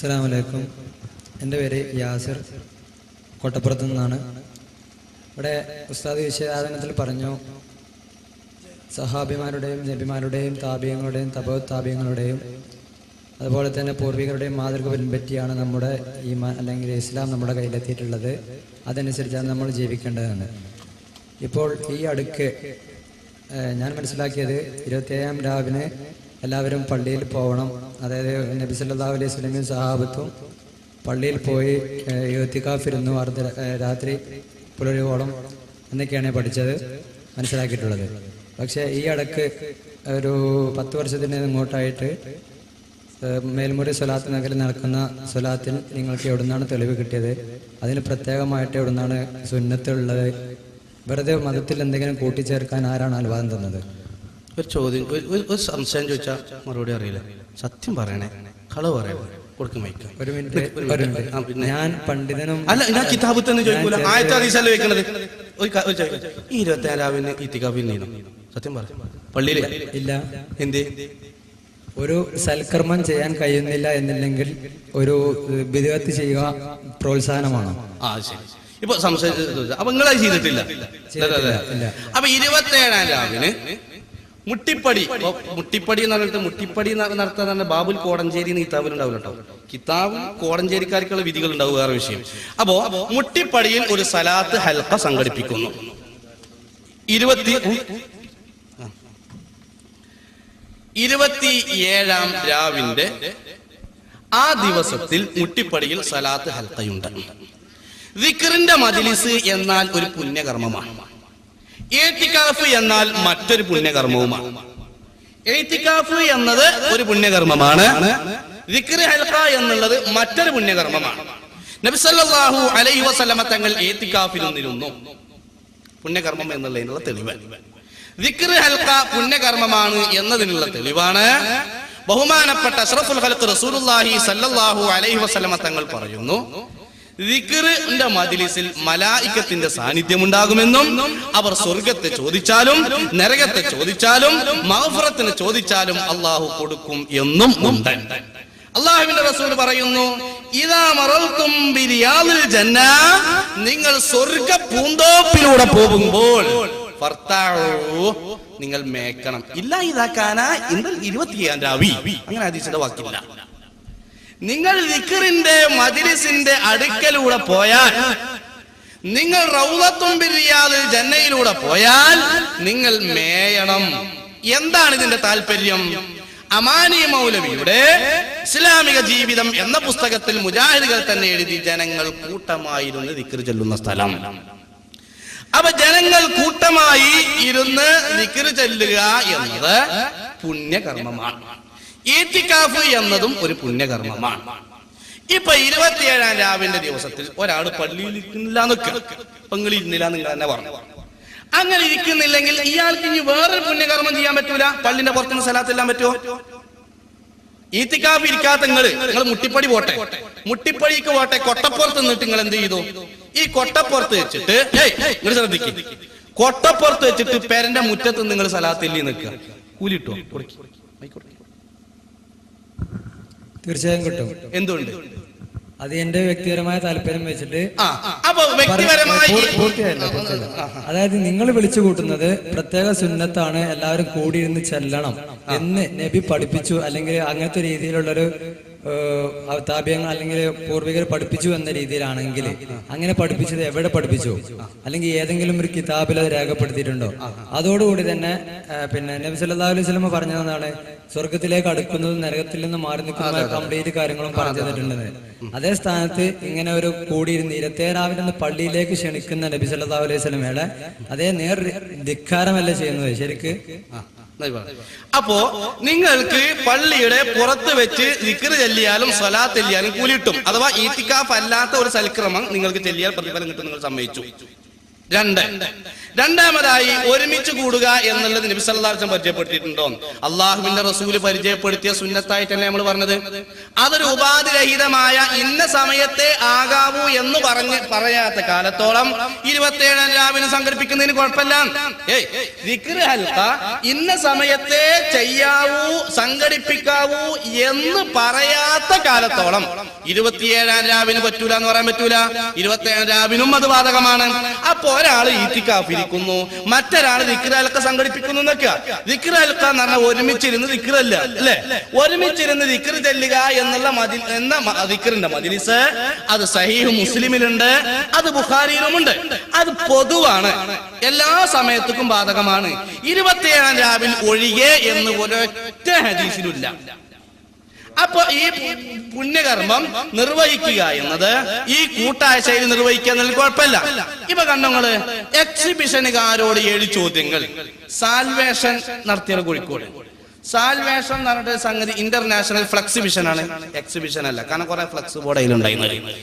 അസ്സലാമു അലൈക്കും. എൻ്റെ പേര് യാസിർ, കോട്ടപ്പുറത്തു നിന്നാണ്. ഇവിടെ ഉസ്താദ് വിഷയാദനത്തിൽ പറഞ്ഞു, സഹാബിമാരുടെയും നബിമാരുടെയും താബിയങ്ങളുടെയും താബിയങ്ങളുടെയും അതുപോലെ തന്നെ പൂർവികരുടെയും മാതൃക പിൻപറ്റിയാണ് നമ്മുടെ ഈമാൻ അല്ലെങ്കിൽ ഇസ്ലാം നമ്മുടെ കയ്യിലെത്തിയിട്ടുള്ളത്. അതനുസരിച്ചാണ് നമ്മൾ ജീവിക്കേണ്ടതെന്ന്. ഇപ്പോൾ ഈ അടുക്ക് ഞാൻ മനസ്സിലാക്കിയത് 27-ാം രാവിന് എല്ലാവരും പള്ളിയിൽ പോകണം. അതായത് നബി സല്ലല്ലാഹു അലൈഹി വസല്ലമയും സഹാബത്തും പള്ളിയിൽ പോയി ഇഅ്തികാഫിരുന്നു രാത്രി പുലരുവോളം എന്നൊക്കെയാണ് പഠിച്ചത്, മനസ്സിലാക്കിയിട്ടുള്ളത്. പക്ഷേ ഈ അടുക്ക് ഒരു 10 വർഷത്തിന് ഇങ്ങോട്ടായിട്ട് മേൽമുറി സ്വലാത്ത് നഗരിൽ നടക്കുന്ന സ്വലാത്തിൽ നിങ്ങൾക്ക് എവിടുന്നാണ് തെളിവ് കിട്ടിയത്? അതിന് പ്രത്യേകമായിട്ട് എവിടുന്നാണ് സുന്നത്തുള്ളത്? വെറുതെ മതത്തിൽ എന്തെങ്കിലും കൂട്ടിച്ചേർക്കാൻ ആരാണ് അനുവാദം തന്നത്? ഒരു ചോദ്യം, ഒരു സംശയം ചോദിച്ചാൽ മറുപടി അറിയില്ല. സത്യം പറയണേ, കളവ് പറയണേ. ഒരു മിനിറ്റ്. ഞാൻ പണ്ഡിതനും അല്ല, ഞാൻ കിതാബ് തന്നെ ചോദിക്കൂല, ആയത്തെ ഹദീസല്ലേ വെക്കണത്. ഈ 27 രാവിലെ ഇത്തികാഫിൽ സത്യം പറ പള്ളിയിൽ ഇല്ല. എന്തേ? ഒരു സൽക്കർമ്മം ചെയ്യാൻ കഴിയുന്നില്ല എന്നില്ലെങ്കിൽ ഒരു ബിദ്അത്ത് ചെയ്യുക പ്രോത്സാഹനമാണോ? ശരി. ഇപ്പൊ സംശയം, അപ്പൊ നിങ്ങളത് ചെയ്തിട്ടില്ല. അപ്പൊ 27-ാം രാവിന് മുട്ടിപ്പടി എന്ന് പറഞ്ഞിട്ട് മുട്ടിപ്പടി നടത്താൻ ബാബുൽ കോടഞ്ചേരി കിതാബിലുണ്ടാവില്ല കേട്ടോ. കിതാബ് കോടഞ്ചേരിക്കാർക്കുള്ള വിധികൾ ഉണ്ടാവും, വേറെ വിഷയം. അപ്പോ മുട്ടിപ്പടിയിൽ ഒരു സലാത്ത് ഹൽഖ സംഘടിപ്പിക്കുന്നു. 27-ാം രാവിന്റെ ആ ദിവസത്തിൽ മുട്ടിപ്പടിയിൽ സലാത്ത് ഹൽഖയുണ്ട്. ദിക്റിന്റെ മജ്ലിസ് എന്നാൽ ഒരു പുണ്യകർമ്മമാണ്. ഇഅ്തികാഫ് എന്നാൽ മറ്റൊരു പുണ്യകർമ്മവുമാണ്. ഇഅ്തികാഫ് എന്നത് ഒരു പുണ്യകർമ്മമാണ്, ദിക്ർ ഹൽഖ എന്നുള്ളത് മറ്റൊരു പുണ്യകർമ്മമാണ്. നബി സല്ലല്ലാഹു അലൈഹി വസല്ലമ തങ്ങൾ ഇഅ്തികാഫിൽ നിന്നിരുന്നു. പുണ്യകർമ്മം എന്നുള്ളതിനുള്ള തെളിവ്. ദിക്ർ ഹൽഖ പുണ്യകർമ്മമാണ് എന്നതിനുള്ള തെളിവാണ് ബഹുമാനപ്പെട്ട അഷ്റഫുൽ ഖൽഖ് റസൂലുള്ളാഹി സല്ലല്ലാഹു അലൈഹി വസല്ലമ തങ്ങൾ പറയുന്നു, ദിക്റിന്റെ മജ്ലിസിൽ മലായികത്തിന്റെ സാന്നിധ്യം ഉണ്ടാകുമെന്നും അവർ സ്വർഗത്തെ ചോദിച്ചാലും നരകത്തെ ചോദിച്ചാലും മഗ്ഫിറത്തിനെ ചോദിച്ചാലും അല്ലാഹു കൊടുക്കും എന്നും ഉണ്ട്. അല്ലാഹുവിന്റെ റസൂൽ പറയുന്നു, ഇദാ മറൽതും ബിരിയാദിൽ ജന്ന, നിങ്ങൾ സ്വർഗ്ഗ പൂന്തോപ്പിലൂടെ പോകുമ്പോൾ നിങ്ങൾ മേക്കണം. ഇല്ല ഇതാക്കാന ഇന്നൽ 27-ാം രാവി, അങ്ങനെ ഹദീസിന്റെ വാക്കില്ല. നിങ്ങൾ ദിക്റിന്റെ മജ്ലിസിന്റെ അടുക്കലൂടെ പോയാൽ, നിങ്ങൾ റൗളത്തും ബിരിയാദിൽ ജന്നയിലൂടെ പോയാൽ നിങ്ങൾ മേയണം. എന്താണ് ഇതിന്റെ താല്പര്യം? അമാനി മൗലവിയുടെ ഇസ്ലാമിക ജീവിതം എന്ന പുസ്തകത്തിൽ മുജാഹിദുകൾ തന്നെ എഴുതി, ജനങ്ങൾ കൂട്ടമായിരുന്ന് ദിക്ർ ചൊല്ലുന്ന സ്ഥലം. അപ്പൊ ജനങ്ങൾ കൂട്ടമായി ഇരുന്ന് ദിക്ർ ചൊല്ലുക എന്നത് പുണ്യകർമ്മമാണ്. ഇഅ്തികാഫ് എന്നതും ഒരു പുണ്യകർമ്മമാണ്. ഇപ്പൊ 27-ാം രാവിന്റെ ദിവസത്തിൽ ഒരാൾ പള്ളിയിൽ ഇരിക്കുന്നില്ല, നിങ്ങൾ ഇരുന്നില്ല, നിങ്ങൾ തന്നെ പറഞ്ഞു. അങ്ങനെ ഇരിക്കുന്നില്ലെങ്കിൽ ഇയാൾക്ക് ഇനി വേറൊരു പുണ്യകർമ്മം ചെയ്യാൻ പറ്റൂല. പള്ളിന്റെ പുറത്തുനിന്ന് സലാത്തെല്ലാം പറ്റുമോ? ഇഅ്തികാഫ് ഇരിക്കാത്ത നിങ്ങൾ മുട്ടിപ്പടി പോട്ടെ, മുട്ടിപ്പടിക്ക് പോട്ടെ, കൊട്ടപ്പുറത്ത് നിന്നിട്ട് നിങ്ങൾ എന്ത് ചെയ്തു? ഈ കൊട്ടപ്പുറത്ത് വെച്ചിട്ട് നിങ്ങൾ ശ്രദ്ധിക്കും, കൊട്ടപ്പുറത്ത് വെച്ചിട്ട് പേരന്റെ മുറ്റത്ത് നിങ്ങൾ സലാത്തില്ലി നിൽക്കുക, കൂലിട്ടോ? തീർച്ചയായും കിട്ടും. എന്തുകൊണ്ട്? അത് എന്റെ വ്യക്തിപരമായ താല്പര്യം വെച്ചിട്ട് പൂർത്തിയായില്ല. അതായത് നിങ്ങൾ വിളിച്ചു കൂട്ടുന്നത് പ്രത്യേക സുന്നത്താണ്, എല്ലാവരും കൂടിയിരുന്ന് ചെല്ലണം എന്ന് നബി പഠിപ്പിച്ചു, അല്ലെങ്കിൽ അങ്ങനത്തെ രീതിയിലുള്ളൊരു താബിയങ്ങൾ അല്ലെങ്കിൽ പൂർവികർ പഠിപ്പിച്ചു എന്ന രീതിയിലാണെങ്കിൽ, അങ്ങനെ പഠിപ്പിച്ചത് എവിടെ പഠിപ്പിച്ചു? അല്ലെങ്കിൽ ഏതെങ്കിലും ഒരു കിതാബിൽ അത് രേഖപ്പെടുത്തിയിട്ടുണ്ടോ? അതോടുകൂടി തന്നെ പിന്നെ നബി സല്ലല്ലാഹു അലൈഹി വസല്ലം പറഞ്ഞതാണ്, സ്വർഗത്തിലേക്ക് അടുക്കുന്നതും നരകത്തിൽ നിന്ന് മാറി നിൽക്കുന്ന കംപ്ലീറ്റ് കാര്യങ്ങളും പറഞ്ഞു തന്നിട്ടുണ്ടെന്ന്. അതേ സ്ഥാനത്ത് ഇങ്ങനെ ഒരു കൂടിയിരുന്ന് 27 രാവിലെ പള്ളിയിലേക്ക് ക്ഷണിക്കുന്ന നബി സല്ലല്ലാഹു അലൈഹി വസല്ലമയുടെ അതേ നേർ ധിക്കാരമല്ല ചെയ്യുന്നത് ശരിക്ക്. അപ്പോ നിങ്ങൾക്ക് പള്ളിയുടെ പുറത്ത് വെച്ച് ദിക്ർ ചെല്ലിയാലും സ്വലാത്ത് ചെല്ലിയാലും കൂലി കിട്ടും. അഥവാ ഇഅ്തികാഫ് അല്ലാത്ത ഒരു സൽക്രമം നിങ്ങൾക്ക് ചെല്ലിയാൽ പ്രതിഫലം കിട്ടും. നിങ്ങൾ സമ്മതിച്ചു. രണ്ടാമതായി ഒരുമിച്ച് കൂടുക എന്നുള്ളത് നബി സല്ലല്ലാഹു അലൈഹി വസല്ലം പരിചയപ്പെടുത്തിയിട്ടുണ്ടോ? അള്ളാഹുവിന്റെ റസൂല് പരിചയപ്പെടുത്തിയ സുന്നത്തായിട്ടല്ലേ നമ്മൾ പറഞ്ഞത്. അതൊരു ഉപാധിരഹിതമായ ഇന്ന സമയത്തെ ആകാവൂ എന്ന് പറയാത്ത കാലത്തോളം 27 രാവിലെ സംഘടിപ്പിക്കുന്നതിന് കുഴപ്പമില്ല. ദിക്ർ ഹൽഖ ഇന്ന സമയത്തെ ചെയ്യാവൂ സംഘടിപ്പിക്കാവൂ എന്ന് പറയാത്ത കാലത്തോളം 27 രാവിന് പറ്റൂല എന്ന് പറയാൻ പറ്റൂല. 27 രാവിനും അത് ബാധകമാണ്. അപ്പൊ ഒരാൾ ഈത്തിക്കാഫ് ഇരിക്കുന്നു, മറ്റൊരാൾ ദിക്ർ ഹൽഖ സംഘടിപ്പിക്കുന്നു എന്നൊക്കെ. ദിക്ർ ഹൽഖ എന്ന് പറഞ്ഞാൽ ഒരുമിച്ചിരുന്ന് ദിക്റല്ല അല്ലെ, ഒരുമിച്ചിരുന്ന് ദിക്ർ ചെല്ലുക എന്നുള്ള ദിക്റിന്റെ മജ്ലിസ് അത് സഹീഹ് മുസ്ലിമിലുണ്ട്, അത് ബുഖാരിയിലുമുണ്ട്. അത് പൊതുവാണ്, എല്ലാ സമയത്തും ബാധകമാണ്. 27 രാവിൽ ഒഴികെ എന്ന് ഒരൊറ്റ ഹദീസിലില്ല. അപ്പൊ ഈ പുണ്യകർമ്മം നിർവഹിക്കുക എന്നത് ഈ കൂട്ടായ ശൈലി നിർവഹിക്കുക എന്നതിൽ കുഴപ്പമില്ല. ഇപ്പൊ കണ്ടങ്ങള് എക്സിബിഷനുകാരോട് 7 ചോദ്യങ്ങൾ. സാൽവേഷൻ നടത്തിയത് കോഴിക്കോട്. സാൽവേഷൻ എന്ന് പറഞ്ഞിട്ട് സംഗതി ഇന്റർനാഷണൽ ഫ്ലക്സിബിഷൻ ആണ്, എക്സിബിഷൻ അല്ല. കാരണം കുറെ ഫ്ലക്സ് ബോർഡ് അതിലുണ്ടായിരുന്നു.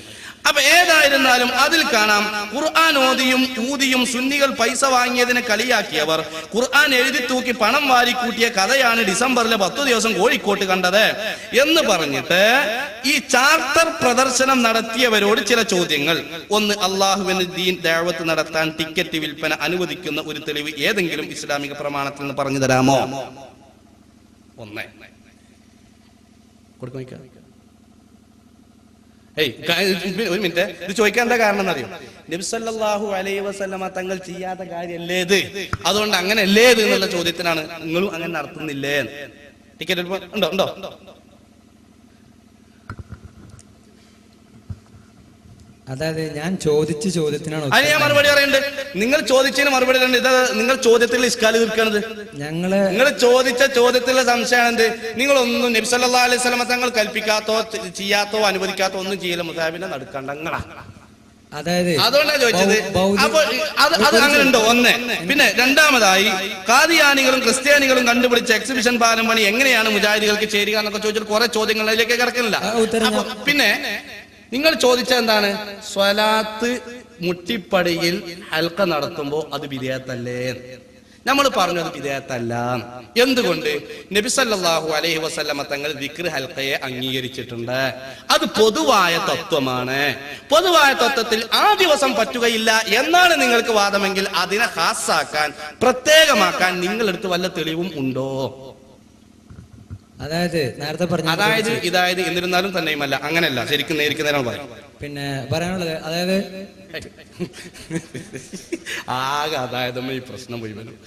അപ്പൊ ഏതായിരുന്നാലും അതിൽ കാണാം ഖുർആൻ ഓതിയും ഊതിയും സുന്നികൾ പൈസ വാങ്ങിയതിനെ കളിയാക്കിയവർ ഖുർആൻ എഴുതി തൂക്കി പണം വാരിക്കൂട്ടിയ കഥയാണ് ഡിസംബറിലെ 10 ദിവസം കോഴിക്കോട്ട് കണ്ടത് എന്ന് പറഞ്ഞിട്ട് ഈ ചാർട്ടർ പ്രദർശനം നടത്തിയവരോട് ചില ചോദ്യങ്ങൾ. ഒന്ന്, അള്ളാഹുവിന് ദീൻ ദഅവത്ത് നടത്താൻ ടിക്കറ്റ് വിൽപ്പന അനുവദിക്കുന്ന ഒരു തെളിവ് ഏതെങ്കിലും ഇസ്ലാമിക പ്രമാണത്തിൽ നിന്ന് പറഞ്ഞു തരാമോ? ഒന്ന് കൊടുക്കാം. ഒരു മിനിറ്റ്, ഇത് ചോദിക്കാൻ എന്താ കാരണം എന്നറിയോ? നബി സല്ലല്ലാഹു അലൈഹി വസല്ലമ തങ്ങൾ ചെയ്യാത്ത കാര്യമല്ലേ ഇത്, അതുകൊണ്ട് അങ്ങനെ അല്ലേ ഇത് എന്നുള്ള ചോദ്യത്തിനാണ് നിങ്ങളും അങ്ങനെ നടത്തുന്നില്ലേ. ടിക്കറ്റ് ഉണ്ടോ? അതായത് ഞാൻ ചോദിച്ച ചോദ്യത്തിനാണ് അതിന് ഞാൻ മറുപടി പറയുന്നുണ്ട്. നിങ്ങൾ ചോദിച്ചതിന് മറുപടി ഉണ്ട്. ഇത് നിങ്ങൾ ചോദ്യത്തിൽ ഇസ്കാല് തീർക്കണത്. നിങ്ങൾ ചോദിച്ച ചോദ്യത്തിലുള്ള സംശയമാണ് എന്ത്? നിങ്ങളൊന്നും നബി സല്ലല്ലാഹു അലൈഹി വസല്ലമ തങ്ങൾ കൽപ്പിക്കാത്തോ ചെയ്യാത്തോ അനുവദിക്കാത്തോ ഒന്നും ചെയ്യല മുസാബിനെ നടക്കണ്ടങ്ങളാ. അതായത് അതുകൊണ്ടാണ് ചോദിച്ചത്. അപ്പൊ അത് അങ്ങനെ ഉണ്ടോ? ഒന്ന്. പിന്നെ രണ്ടാമതായി ഖാദിയാനികളും ക്രിസ്ത്യാനികളും കണ്ടുപിടിച്ച എക്സിബിഷൻ പാലം പണി എങ്ങനെയാണ് മുജാഹിദികൾക്ക് ചേരുക എന്നൊക്കെ ചോദിച്ചിട്ട് കുറെ ചോദ്യങ്ങൾ അതിലേക്ക് കിടക്കുന്നില്ല. പിന്നെ നിങ്ങൾ ചോദിച്ച എന്താണ്? സ്വലാത്ത് മുട്ടിപ്പടിയിൽ ഹൽക്ക നടത്തുമ്പോ അത് ബിദഅത്തല്ലേ? നമ്മൾ പറഞ്ഞു അത് ബിദഅത്തല്ല. എന്തുകൊണ്ട്? നബി സല്ലല്ലാഹു അലൈഹി വസല്ലമ തങ്ങൾ ദിക്ർ ഹൽക്കയെ അംഗീകരിച്ചിട്ടുണ്ട്. അത് പൊതുവായ തത്വമാണ്. പൊതുവായ തത്വത്തിൽ ആ ദിവസം പറ്റുകയില്ല എന്നാണ് നിങ്ങൾക്ക് വാദമെങ്കിൽ അതിനെ ഖാസാക്കാൻ പ്രത്യേകമാക്കാൻ നിങ്ങളെടുത്ത് വല്ല തെളിവും ഉണ്ടോ? അതായത് നേരത്തെ പറഞ്ഞു, ഇതായത് എന്നിരുന്നാലും തന്നെയുമല്ല, അങ്ങനെയല്ല, ശരിക്കും നേരിക്കുന്നതിനാണ് പറയും. പിന്നെ പറയാനുള്ളത് അതായത് ആകെ അതായത് ഈ പ്രശ്നം മുഴുവനും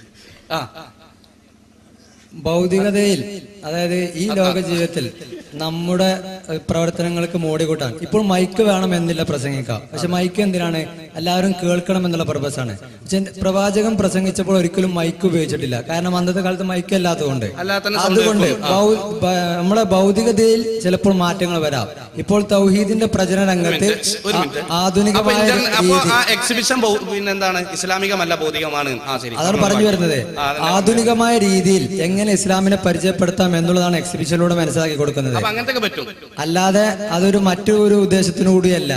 ഭൗതികതയിൽ, അതായത് ഈ ലോക ജീവിതത്തിൽ നമ്മുടെ പ്രവർത്തനങ്ങൾക്ക് മോടി കൂട്ടാൻ ഇപ്പോൾ മൈക്ക് വേണമെന്നില്ല പ്രസംഗിക്കാം. പക്ഷെ മൈക്ക് എന്തിനാണ്? എല്ലാവരും കേൾക്കണം എന്നുള്ള പർപ്പസാണ്. പക്ഷെ പ്രവാചകൻ പ്രസംഗിച്ചപ്പോൾ ഒരിക്കലും മൈക്ക് ഉപയോഗിച്ചിട്ടില്ല. കാരണം അന്നത്തെ കാലത്ത് മൈക്ക് അല്ലാത്തതുകൊണ്ട്. അതുകൊണ്ട് നമ്മുടെ ഭൗതികതയിൽ ചിലപ്പോൾ മാറ്റങ്ങൾ വരാം. ഇപ്പോൾ തൗഹീദിന്റെ പ്രചരണ രംഗത്ത് ആധുനികമായ എക്സിബിഷൻ എന്താണ്? ഇസ്ലാമികമല്ല, ഭൗതികമാണ്. അതാണ് പറഞ്ഞു വരുന്നത്. ആധുനികമായ രീതിയിൽ എങ്ങനെ ഇസ്ലാമിനെ പരിചയപ്പെടുത്താം എന്നുള്ളതാണ് എക്സിബിഷനിലൂടെ മനസ്സിലാക്കി കൊടുക്കുന്നത്. അല്ലാതെ അതൊരു മറ്റൊരു ഉദ്ദേശത്തിനുകൂടിയല്ല,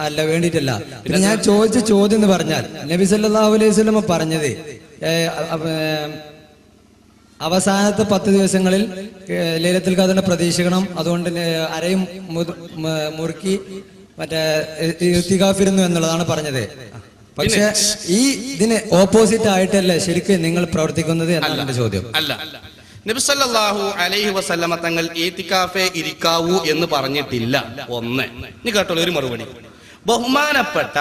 അല്ല വേണ്ടിയിട്ടല്ല. പിന്നെ ഞാൻ ചോദിച്ച ചോദ്യം എന്ന് പറഞ്ഞാൽ നബി സല്ലല്ലാഹു അലൈഹി വസല്ലം പറഞ്ഞത് അവസാനത്തെ 10 ദിവസങ്ങളിൽ ലൈലത്തുൽ ഖദറിനെ പ്രതീക്ഷിക്കണം, അതുകൊണ്ട് അരയും മുറുക്കി മറ്റേ ഇത്തികാഫിരുന്നു എന്നുള്ളതാണ് പറഞ്ഞത്. പക്ഷെ ഈ ഇതിന് ഓപ്പോസിറ്റ് ആയിട്ടല്ലേ ശരിക്കും നിങ്ങൾ പ്രവർത്തിക്കുന്നത് എന്നാണ് എന്റെ ചോദ്യം. അല്ല, നബി സല്ലല്ലാഹു അലൈഹി വസല്ലമ തങ്ങൾ ഇത്തികാഫേ ഇരിക്കാവൂ എന്ന് പറഞ്ഞിട്ടില്ല. ഒന്ന്, നീ കേട്ടോളൂ ഒരു മറുപടി. ബഹുമാനപ്പെട്ട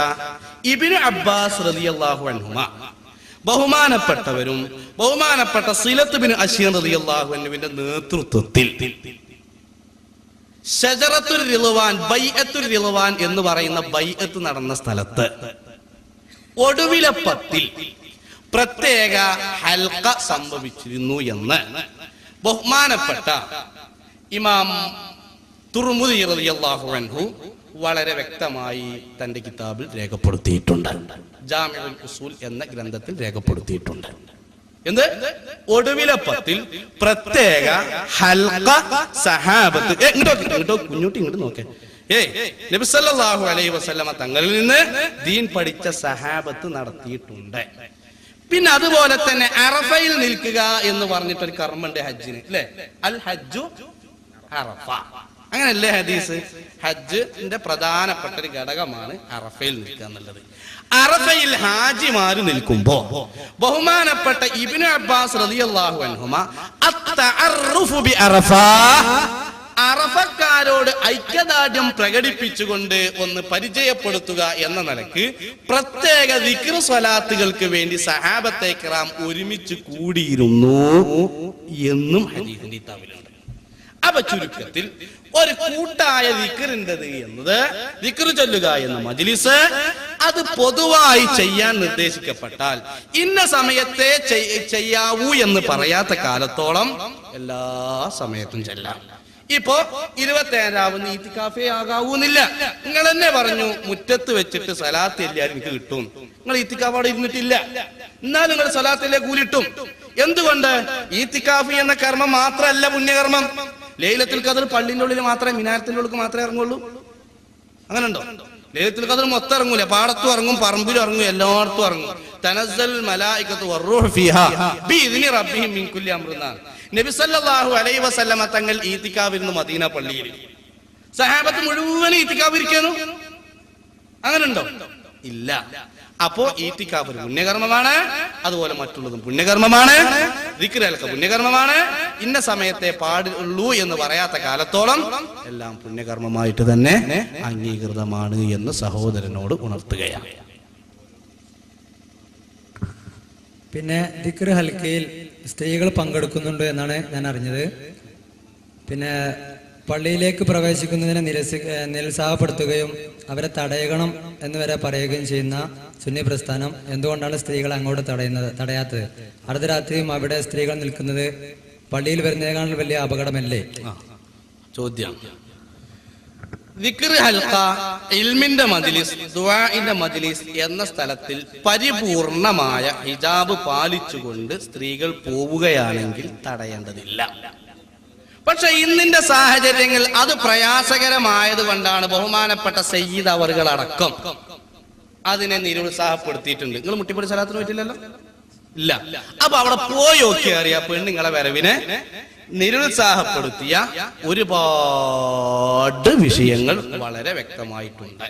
ഇബ്നു അബ്ബാസ് റളിയല്ലാഹു അൻഹുമ, ബഹുമാനപ്പെട്ടവരും ബഹുമാനപ്പെട്ട സിലത്ത് ബിൻ അശീർ റളിയല്ലാഹു അൻഹുവിന്റെ നേതൃത്വത്തിൽ ഷജറത്തുൽ റിളവാൻ, ബൈഅത്തുൽ റിളവാൻ എന്ന് പറയുന്ന ബൈഅത്ത് നടന്ന സ്ഥലത്ത് ഒടുവിലെ 10-ൽ പ്രത്യേക ഹൽഖ സംഭവിച്ചിരുന്നു എന്ന് ബഹുമാനപ്പെട്ട ഇമാം തുർമുദി റളിയല്ലാഹു അൻഹു വളരെ വ്യക്തമായി തന്റെ കിതാബിൽ രേഖപ്പെടുത്തിയിട്ടുണ്ട്. ജാമിഉൽ ഉസൂൽ എന്ന ഗ്രന്ഥത്തിൽ രേഖപ്പെടുത്തിയിട്ടുണ്ട്. എന്ത്? ഒടുവിലെ 10 പ്രത്യേക ഹൽഖ സഹാബത്ത്. ഇങ്ങോട്ടോ കുഞ്ഞുട്ടി ഇങ്ങോട്ട് നോക്കേ. നബി സല്ലല്ലാഹു അലൈഹി വസല്ലമ തങ്ങളിൽ നിന്ന് ദീൻ പഠിച്ച സഹാബത്ത് നടത്തിയിട്ടുണ്ട്. പിന്നെ അതുപോലെ തന്നെ അറഫയിൽ നിൽക്കുക എന്ന് പറഞ്ഞിട്ടൊരു കർമ്മണ്ട് ഹജ്ജിന്, അല്ലെ? അൽ ഹജ്ജു അറഫ, അങ്ങനല്ലേ ഹദീസ്? ഹജ്ജിന്റെ പ്രധാനപ്പെട്ട ഒരു ഘടകമാണ് അറഫയിൽ നിൽക്കുക എന്നുള്ളത്. അറഫയിൽ ഹാജിമാര് നിൽക്കുമ്പോ ബഹുമാനപ്പെട്ട ഇബ്നു അബ്ബാസ് റളിയല്ലാഹു അൻഹുമ അത്തഅറുഫു ബി അറഫ, അറഫക്കാരോട് ഐക്യദാർഢ്യം പ്രകടിപ്പിച്ചുകൊണ്ട് ഒന്ന് പരിചയപ്പെടുത്തുക എന്ന നിലക്ക് പ്രത്യേക ദിക്ർ സ്വലാത്തുകൾക്ക് വേണ്ടി സഹാബത്തെ കിറാം ഒരുമിച്ച് കൂടിയിരുന്നു എന്നും ഹദീസിന്റെ കിതാബിലുണ്ട്. അപ്പൊ ചുരുക്കത്തിൽ ഒരു കൂട്ടായ ദിക്റിൻ്റെത് എന്നത്, ദിക്ർ ചൊല്ലുക എന്ന മജ്ലിസ്, അത് പൊതുവായി ചെയ്യാൻ നിർദ്ദേശിക്കപ്പെട്ടാൽ ഇന്ന സമയത്തെ ചെയ്യാവൂ എന്ന് പറയാത്ത കാലത്തോളം എല്ലാ സമയത്തും ചെല്ലാം. ഇപ്പോ 27 ഈത്തിക്കാഫേ ആകാവൂന്നില്ല. നിങ്ങൾ തന്നെ പറഞ്ഞു മുറ്റത്ത് വെച്ചിട്ട് സലാത്ത് എല്ലാരും എനിക്ക് കിട്ടും. നിങ്ങൾ ഈത്തിക്കാഫ് അവിടെ ഇരുന്നിട്ടില്ല, എന്നാലും നിങ്ങൾ സലാത്തിലെ കൂലിട്ടും. എന്തുകൊണ്ട്? ഈത്തിക്കാഫ് എന്ന കർമ്മം മാത്രമല്ല പുണ്യകർമ്മം. ലൈലത്തുൽ ഖദർ പള്ളിന്റെ ഉള്ളിൽ മാത്രമേ, മിനാരത്തിന്റെ ഉള്ളിൽ മാത്രമേ ഇറങ്ങുള്ളൂ. അങ്ങനെ ഉണ്ടോ? ലൈലത്തുൽ ഖദർ മൊത്തം ഇറങ്ങൂല, പാടത്തും ഇറങ്ങും, പറമ്പിലും ഇറങ്ങും, എല്ലായിടത്തും ഇറങ്ങും. തനസ്സൽ മലായികത്തു വറൂഹു ഫീഹാ ബിഇദ്നി റബ്ബിഹിം മിൻ കുല്ലി അംറിൻ. നബി സല്ലല്ലാഹു അലൈഹി വസല്ലമ തങ്ങൾ ഈത്തിക്കാഫിരുന്നു മദീന പള്ളിയിൽ. സഹാബത്ത് മുഴുവൻ ഈത്തിക്കാഫ് ഇരിക്കുന്നു. അങ്ങനെ ഉണ്ടോ? ഇല്ല. അപ്പോ ഈത്തിക്കാഫ് പുണ്യകർമ്മമാണ്, അതുപോലെ മറ്റുള്ളതും പുണ്യകർമ്മമാണ്. ദിക്റൊക്കെ പുണ്യകർമ്മമാണ്. ഇന്ന സമയത്തെ പാടുള്ളൂ എന്ന് പറയാത്ത കാലത്തോളം എല്ലാം പുണ്യകർമ്മമായിട്ട് തന്നെ അംഗീകൃതമാണ് എന്ന് സഹോദരനോട് ഉണർത്തുകയാണ്. പിന്നെ ദിക്ർ ഹൽക്കയിൽ സ്ത്രീകൾ പങ്കെടുക്കുന്നുണ്ട് എന്നാണ് ഞാൻ അറിഞ്ഞത്. പിന്നെ പള്ളിയിലേക്ക് പ്രവേശിക്കുന്നതിനെ നിരുത്സാഹപ്പെടുത്തുകയും അവരെ തടയണം എന്ന് വരെ പറയുകയും ചെയ്യുന്ന സുന്നി പ്രസ്ഥാനം എന്തുകൊണ്ടാണ് സ്ത്രീകളെ അങ്ങോട്ട് തടയാത്തത്? അർദ്ധരാത്രിയും അവിടെ സ്ത്രീകൾ നിൽക്കുന്നത് പള്ളിയിൽ വരുന്നതിനേക്കാൾ വലിയ അപകടമല്ലേ? ചോദ്യം. ദിക്ർ ഹൽഖ, ഇൽമിന്റെ മജ്ലിസ്, ദുആഇന്റെ മജ്ലിസ് എന്ന സ്ഥലത്തിൽ പരിപൂർണമായ ഹിജാബ് പാലിച്ചുകൊണ്ട് സ്ത്രീകൾ പോവുകയാണെങ്കിൽ തടയേണ്ടതില്ല. പക്ഷെ ഇന്നിന്റെ സാഹചര്യങ്ങൾ അത് പ്രയാസകരമായത് കൊണ്ടാണ് ബഹുമാനപ്പെട്ട സയ്യിദ് അവറുകൾ അടക്കം അതിനെ നിരുത്സാഹപ്പെടുത്തിയിട്ടുണ്ട്. നിങ്ങൾ മുട്ടിപ്പൊടി സ്ഥലത്തിന് പറ്റില്ലല്ലോ, ഇല്ല. അപ്പൊ അവിടെ പോയി നോക്കി അറിയാ പെണ്ണുങ്ങളെ വരവിനെ നിരുത്സാഹപ്പെടുത്തിയ ഒരുപാട് വിഷയങ്ങൾ വളരെ വ്യക്തമായിട്ടുണ്ട്.